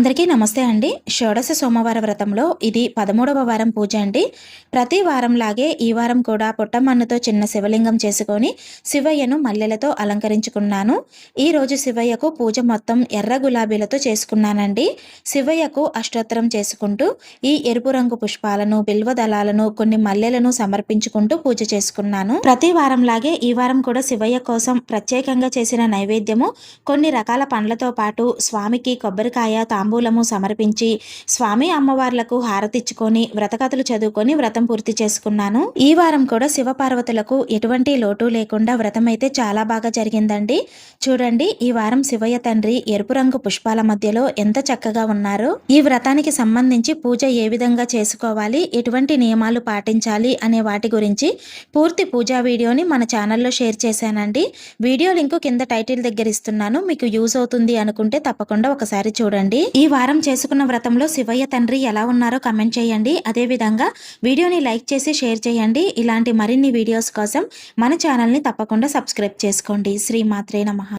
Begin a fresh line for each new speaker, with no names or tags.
అందరికీ నమస్తే అండి. షోడశ సోమవార వ్రతంలో ఇది 13వ వారం పూజ అండి. ప్రతి వారంలాగే ఈ వారం కూడా పుట్టమన్నుతో చిన్న శివలింగం చేసుకొని శివయ్యను మల్లెలతో అలంకరించుకున్నాను. ఈరోజు శివయ్యకు పూజ మొత్తం ఎర్ర గులాబీలతో చేసుకున్నానండి. శివయ్యకు అష్టోత్తరం చేసుకుంటూ ఈ ఎరుపు రంగు పుష్పాలను, బిల్వ దళాలను, కొన్ని మల్లెలను సమర్పించుకుంటూ పూజ చేసుకున్నాను. ప్రతి వారంలాగే ఈ వారం కూడా శివయ్య కోసం ప్రత్యేకంగా చేసిన నైవేద్యము కొన్ని రకాల పండ్లతో పాటు స్వామికి కొబ్బరికాయ తాంబూలము సమర్పించి స్వామి అమ్మవార్లకు హారతిచ్చుకొని వ్రతకథలు చదువుకొని వ్రతం పూర్తి చేసుకున్నాను. ఈ వారం కూడా శివపార్వతులకు ఎటువంటి లోటు లేకుండా వ్రతం అయితే చాలా బాగా జరిగిందండి. చూడండి, ఈ వారం శివయ్య తండ్రి ఎరుపు రంగు పుష్పాల మధ్యలో ఎంత చక్కగా ఉన్నారు. ఈ వ్రతానికి సంబంధించి పూజ ఏ విధంగా చేసుకోవాలి, ఎటువంటి నియమాలు పాటించాలి అనే వాటి గురించి పూర్తి పూజా వీడియోని మన ఛానల్లో షేర్ చేశానండి. వీడియో లింకు కింద టైటిల్ దగ్గర ఇస్తున్నాను. మీకు యూజ్ అవుతుంది అనుకుంటే తప్పకుండా ఒకసారి చూడండి. ఈ వారం చేసుకున్న వ్రతంలో శివయ్య తండ్రి ఎలా ఉన్నారో కమెంట్ చేయండి. అదేవిధంగా వీడియోని లైక్ చేసి షేర్ చేయండి. ఇలాంటి మరిన్ని వీడియోస్ కోసం మన ఛానల్ని తప్పకుండా సబ్స్క్రైబ్ చేసుకోండి. శ్రీమాత్రే నమః.